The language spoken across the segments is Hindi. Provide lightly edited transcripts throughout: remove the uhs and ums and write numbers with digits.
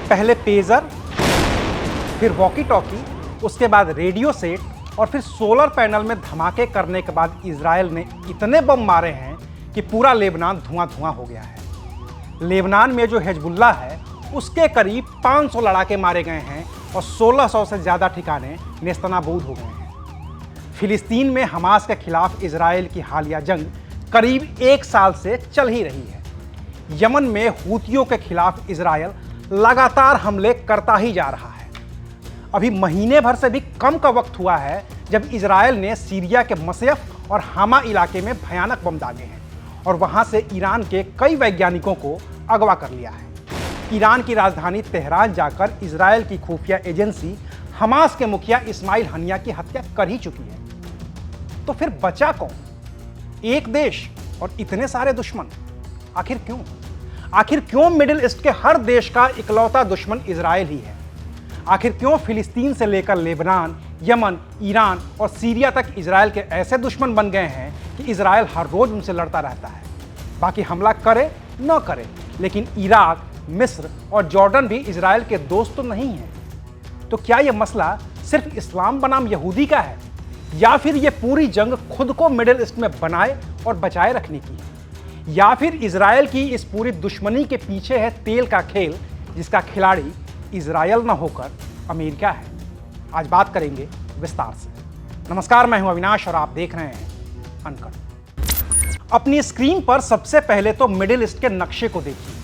पहले पेजर, फिर वॉकी टॉकी, उसके बाद रेडियो सेट और फिर सोलर पैनल में धमाके करने के बाद इजराइल ने इतने बम मारे हैं कि पूरा लेबनान धुआं धुआं हो गया है। लेबनान में जो हिजबुल्लाह है उसके करीब 500 लड़ाके मारे गए हैं और 1600 से ज़्यादा ठिकाने नेस्तनाबूद हो गए हैं। फिलिस्तीन में हमास के खिलाफ इजराइल की हालिया जंग करीब 1 साल से चल ही रही है। यमन में हूतियों के खिलाफ इजराइल लगातार हमले करता ही जा रहा है। अभी महीने भर से भी कम का वक्त हुआ है जब इजराइल ने सीरिया के मसयफ और हामा इलाके में भयानक बम दागे हैं और वहां से ईरान के कई वैज्ञानिकों को अगवा कर लिया है। ईरान की राजधानी तेहरान जाकर इजराइल की खुफिया एजेंसी हमास के मुखिया इस्माइल हनिया की हत्या कर ही चुकी है। तो फिर बचा कौन? एक देश और इतने सारे दुश्मन। आखिर क्यों? आखिर क्यों मिडिल ईस्ट के हर देश का इकलौता दुश्मन इजराइल ही है? आखिर क्यों फिलिस्तीन से लेकर लेबनान, यमन, ईरान और सीरिया तक इजराइल के ऐसे दुश्मन बन गए हैं कि इजराइल हर रोज उनसे लड़ता रहता है। बाकी हमला करे न करे, लेकिन इराक, मिस्र और जॉर्डन भी इजराइल के दोस्त तो नहीं हैं। तो क्या यह मसला सिर्फ इस्लाम बनाम यहूदी का है, या फिर यह पूरी जंग खुद को मिडिल ईस्ट में बनाए और बचाए रखने की है? या फिर इजराइल की इस पूरी दुश्मनी के पीछे है तेल का खेल, जिसका खिलाड़ी इजराइल न होकर अमेरिका है? आज बात करेंगे विस्तार से। नमस्कार, मैं हूं अविनाश और आप देख रहे हैं अनकट। अपनी स्क्रीन पर सबसे पहले तो मिडिल ईस्ट के नक्शे को देखिए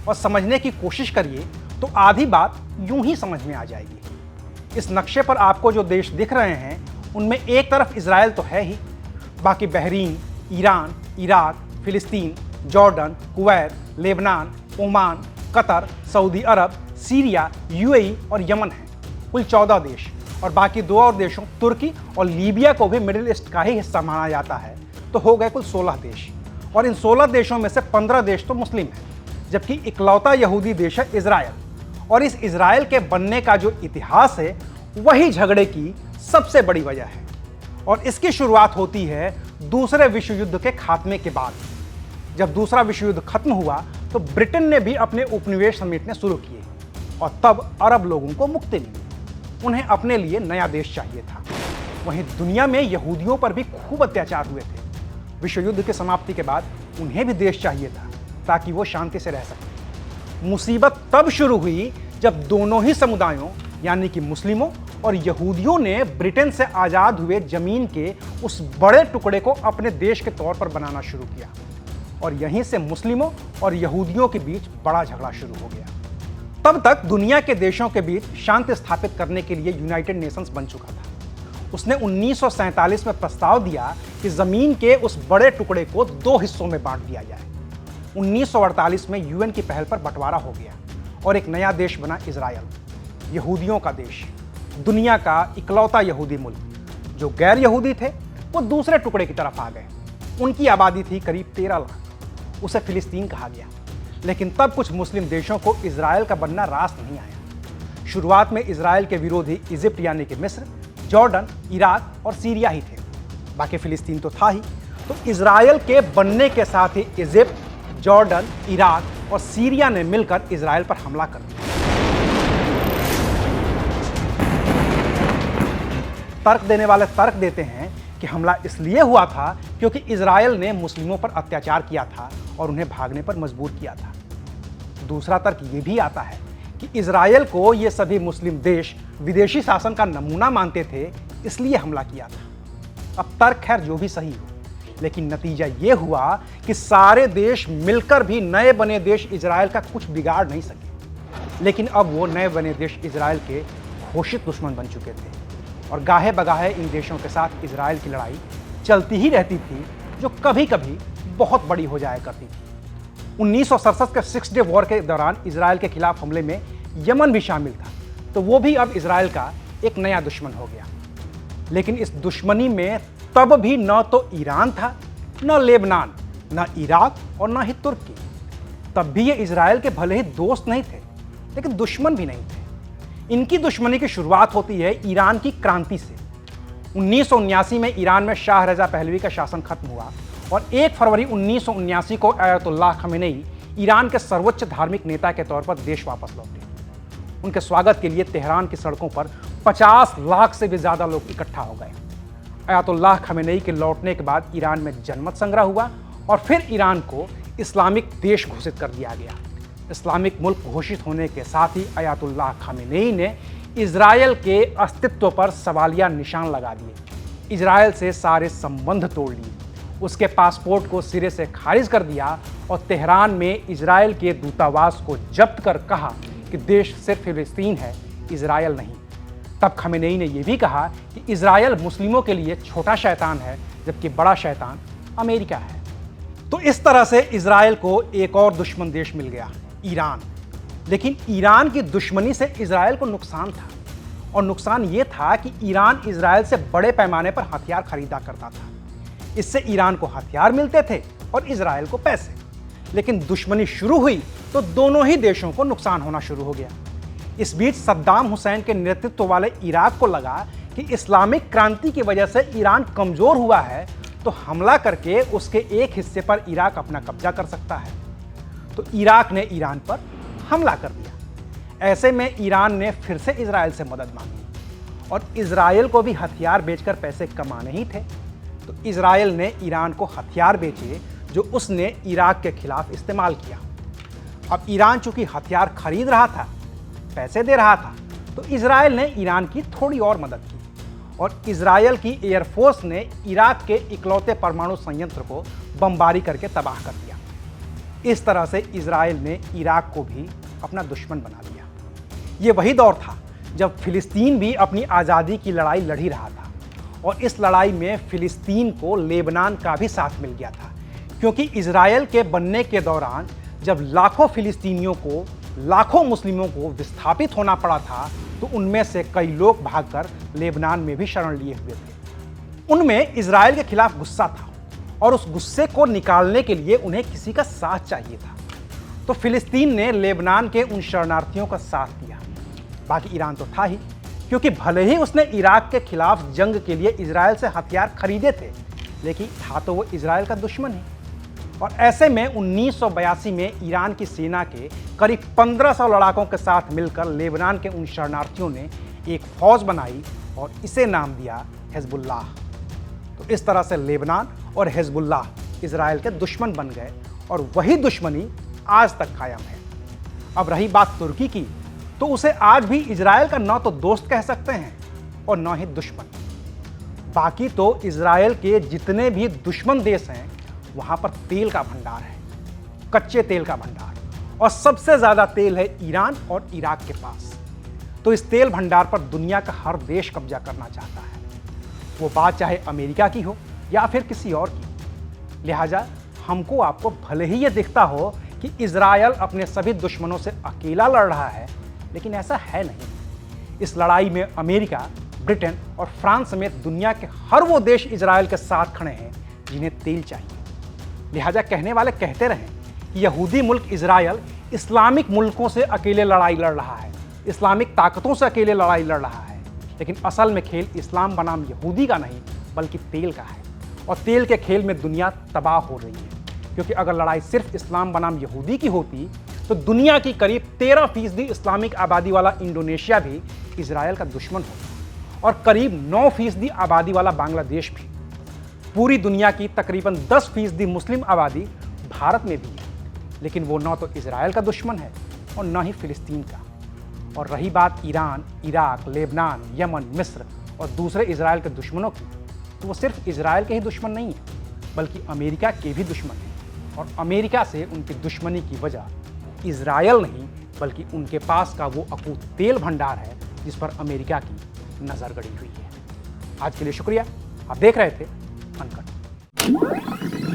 और समझने की कोशिश करिए तो आधी बात यूं ही समझ में आ जाएगी। इस नक्शे पर आपको जो देश दिख रहे हैं उनमें एक तरफ इजराइल तो है ही, बाकी बहरीन, ईरान, इराक, फिलिस्तीन, Jordan, Kuwait, Lebanon, Oman, Qatar, Saudi Arab, Syria, UAE और यमन हैं। कुल 14 देश, और बाकी 2 और देशों तुर्की और लीबिया को भी मिडिल ईस्ट का ही हिस्सा माना जाता है। तो हो गए कुल 16 देश, और इन 16 देशों में से 15 देश तो मुस्लिम हैं, जबकि इकलौता यहूदी देश है इजराइल। और इस इजराइल के बनने का जो इतिहास है वही झगड़े की सबसे बड़ी वजह है, और इसकी शुरुआत होती है दूसरे विश्व युद्ध के खात्मे के बाद। जब दूसरा विश्व युद्ध खत्म हुआ तो ब्रिटेन ने भी अपने उपनिवेश समेटने शुरू किए, और तब अरब लोगों को मुक्ति मिली। उन्हें अपने लिए नया देश चाहिए था। वहीं दुनिया में यहूदियों पर भी खूब अत्याचार हुए थे। विश्व युद्ध की समाप्ति के बाद उन्हें भी देश चाहिए था ताकि वो शांति से रह सकें। मुसीबत तब शुरू हुई जब दोनों ही समुदायों यानी कि मुस्लिमों और यहूदियों ने ब्रिटेन से आज़ाद हुए जमीन के उस बड़े टुकड़े को अपने देश के तौर पर बनाना शुरू किया, और यहीं से मुस्लिमों और यहूदियों के बीच बड़ा झगड़ा शुरू हो गया। तब तक दुनिया के देशों के बीच शांति स्थापित करने के लिए यूनाइटेड नेशंस बन चुका था। उसने 1947 में प्रस्ताव दिया कि जमीन के उस बड़े टुकड़े को 2 हिस्सों में बांट दिया जाए। 1948 में यूएन की पहल पर बंटवारा हो गया और एक नया देश बना इजराइल, यहूदियों का देश, दुनिया का इकलौता यहूदी मुल्क। जो गैर यहूदी थे वो दूसरे टुकड़े की तरफ आ गए। उनकी आबादी थी करीब 13 लाख। उसे फिलिस्तीन कहा गया। लेकिन तब कुछ मुस्लिम देशों को इजराइल का बनना रास नहीं आया। शुरुआत में इजराइल के विरोधी इजिप्ट यानी कि मिस्र, जॉर्डन, इराक और सीरिया ही थे। बाकी फिलिस्तीन तो था ही। तो इजराइल के बनने के साथ ही इजिप्ट, जॉर्डन, इराक और सीरिया ने मिलकर इजराइल पर हमला कर दिया। तर्क देने वाले तर्क देते हैं कि हमला इसलिए हुआ था क्योंकि इजराइल ने मुस्लिमों पर अत्याचार किया था और उन्हें भागने पर मजबूर किया था। दूसरा तर्क यह भी आता है कि इजराइल को ये सभी मुस्लिम देश विदेशी शासन का नमूना मानते थे, इसलिए हमला किया था। अब तर्क खैर जो भी सही हो, लेकिन नतीजा ये हुआ कि सारे देश मिलकर भी नए बने देश इजराइल का कुछ बिगाड़ नहीं सके। लेकिन अब वो नए बने देश इजराइल के घोषित दुश्मन बन चुके थे, और गाहे बगाहे इन देशों के साथ इजराइल की लड़ाई चलती ही रहती थी, जो कभी कभी बहुत बड़ी हो जाया करती थी। 1967 के 6 डे वॉर के दौरान इजराइल के खिलाफ हमले में यमन भी शामिल था, तो वो भी अब इजराइल का एक नया दुश्मन हो गया। लेकिन इस दुश्मनी में तब भी न तो ईरान था, न लेबनान, न इराक और न ही तुर्की। तब भी ये इजराइल के भले ही दोस्त नहीं थे, लेकिन दुश्मन भी नहीं थे। इनकी दुश्मनी की शुरुआत होती है ईरान की क्रांति से। 1979 में ईरान में शाह रजा पहलवी का शासन खत्म हुआ और 1 फरवरी 1979 को अयतुल्लाह खमेनेई ईरान के सर्वोच्च धार्मिक नेता के तौर पर देश वापस लौटे। उनके स्वागत के लिए तेहरान की सड़कों पर 50 लाख से भी ज़्यादा लोग इकट्ठा हो गए। अयातुल्लाह खमेनेई के लौटने के बाद ईरान में जनमत संग्रह हुआ और फिर ईरान को इस्लामिक देश घोषित कर दिया गया। इस्लामिक मुल्क घोषित होने के साथ ही अयातुल्लाह खमेनेई ने इजरायल के अस्तित्व पर सवालिया निशान लगा दिए, इजरायल से सारे संबंध तोड़ लिए, उसके पासपोर्ट को सिरे से खारिज कर दिया और तेहरान में इजरायल के दूतावास को जब्त कर कहा कि देश सिर्फ फिलिस्तीन है, इजरायल नहीं। तब खमेनेई ने यह भी कहा कि इजरायल मुस्लिमों के लिए छोटा शैतान है, जबकि बड़ा शैतान अमेरिका है। तो इस तरह से इजरायल को एक और दुश्मन देश मिल गया, ईरान। लेकिन ईरान की दुश्मनी से इजरायल को नुकसान था, और नुकसान ये था कि ईरान इजरायल से बड़े पैमाने पर हथियार खरीदा करता था। इससे ईरान को हथियार मिलते थे और इजरायल को पैसे। लेकिन दुश्मनी शुरू हुई तो दोनों ही देशों को नुकसान होना शुरू हो गया। इस बीच सद्दाम हुसैन के नेतृत्व वाले इराक को लगा कि इस्लामिक क्रांति की वजह से ईरान कमजोर हुआ है, तो हमला करके उसके एक हिस्से पर इराक अपना कब्जा कर सकता है। तो इराक ने ईरान पर हमला कर दिया। ऐसे में ईरान ने फिर से इजरायल से मदद मांगी, और इजरायल को भी हथियार बेचकर पैसे कमाने ही थे। तो इजरायल ने ईरान को हथियार बेचे जो उसने इराक के खिलाफ इस्तेमाल किया। अब ईरान चूंकि हथियार खरीद रहा था, पैसे दे रहा था, तो इजरायल ने ईरान की थोड़ी और मदद की, और इजरायल की एयरफोर्स ने इराक के इकलौते परमाणु संयंत्र को बमबारी करके तबाह कर दिया। इस तरह से इजरायल ने इराक को भी अपना दुश्मन बना लिया। ये वही दौर था जब फिलिस्तीन भी अपनी आज़ादी की लड़ाई लड़ी रहा था, और इस लड़ाई में फिलिस्तीन को लेबनान का भी साथ मिल गया था, क्योंकि इजरायल के बनने के दौरान जब लाखों फिलिस्तीनियों को, लाखों मुस्लिमों को विस्थापित होना पड़ा था, तो उनमें से कई लोग भागकर लेबनान में भी शरण लिए हुए थे। उनमें इजरायल के खिलाफ गुस्सा था, और उस गुस्से को निकालने के लिए उन्हें किसी का साथ चाहिए था। तो फिलिस्तीन ने लेबनान के उन शरणार्थियों का साथ दिया। बाकी ईरान तो था ही, क्योंकि भले ही उसने इराक के खिलाफ जंग के लिए इजरायल से हथियार खरीदे थे, लेकिन था तो वो इजरायल का दुश्मन ही। और ऐसे में 1982 में ईरान की सेना के करीब 1500 लड़ाकों के साथ मिलकर लेबनान के उन शरणार्थियों ने एक फौज बनाई और इसे नाम दिया हिजबुल्लाह। तो इस तरह से लेबनान और हिजबुल्लाह इजरायल के दुश्मन बन गए, और वही दुश्मनी आज तक कायम है। अब रही बात तुर्की की, तो उसे आज भी इजरायल का न तो दोस्त कह सकते हैं और न ही दुश्मन। बाकी तो इजरायल के जितने भी दुश्मन देश हैं, वहां पर तेल का भंडार है, कच्चे तेल का भंडार, और सबसे ज्यादा तेल है ईरान और इराक के पास। तो इस तेल भंडार पर दुनिया का हर देश कब्जा करना चाहता है, वो बात चाहे अमेरिका की हो या फिर किसी और की। लिहाजा हमको आपको भले ही ये दिखता हो कि इजरायल अपने सभी दुश्मनों से अकेला लड़ रहा है, लेकिन ऐसा है नहीं। इस लड़ाई में अमेरिका, ब्रिटेन और फ्रांस समेत दुनिया के हर वो देश इजरायल के साथ खड़े हैं जिन्हें तेल चाहिए। लिहाजा कहने वाले कहते रहें कि यहूदी मुल्क इजरायल इस्लामिक मुल्कों से अकेले लड़ाई लड़ रहा है, इस्लामिक ताकतों से अकेले लड़ाई लड़ रहा है, लेकिन असल में खेल इस्लाम बनाम यहूदी का नहीं बल्कि तेल का है। और तेल के खेल में दुनिया तबाह हो रही है, क्योंकि अगर लड़ाई सिर्फ इस्लाम बनाम यहूदी की होती तो दुनिया की करीब 13% इस्लामिक आबादी वाला इंडोनेशिया भी इजरायल का दुश्मन होता, और करीब 9% आबादी वाला बांग्लादेश भी। पूरी दुनिया की तकरीबन 10% मुस्लिम आबादी भारत में भी है, लेकिन वो न तो इजरायल का दुश्मन है और न ही फिलिस्तीन का। और रही बात ईरान, इराक, लेबनान, यमन, मिस्र और दूसरे इजरायल के दुश्मनों की, तो वो सिर्फ इजरायल के ही दुश्मन नहीं है, बल्कि अमेरिका के भी दुश्मन हैं। और अमेरिका से उनकी दुश्मनी की वजह इजरायल नहीं बल्कि उनके पास का वो अकूत तेल भंडार है जिस पर अमेरिका की नज़र गड़ी हुई है। आज के लिए शुक्रिया। आप देख रहे थे अनकट।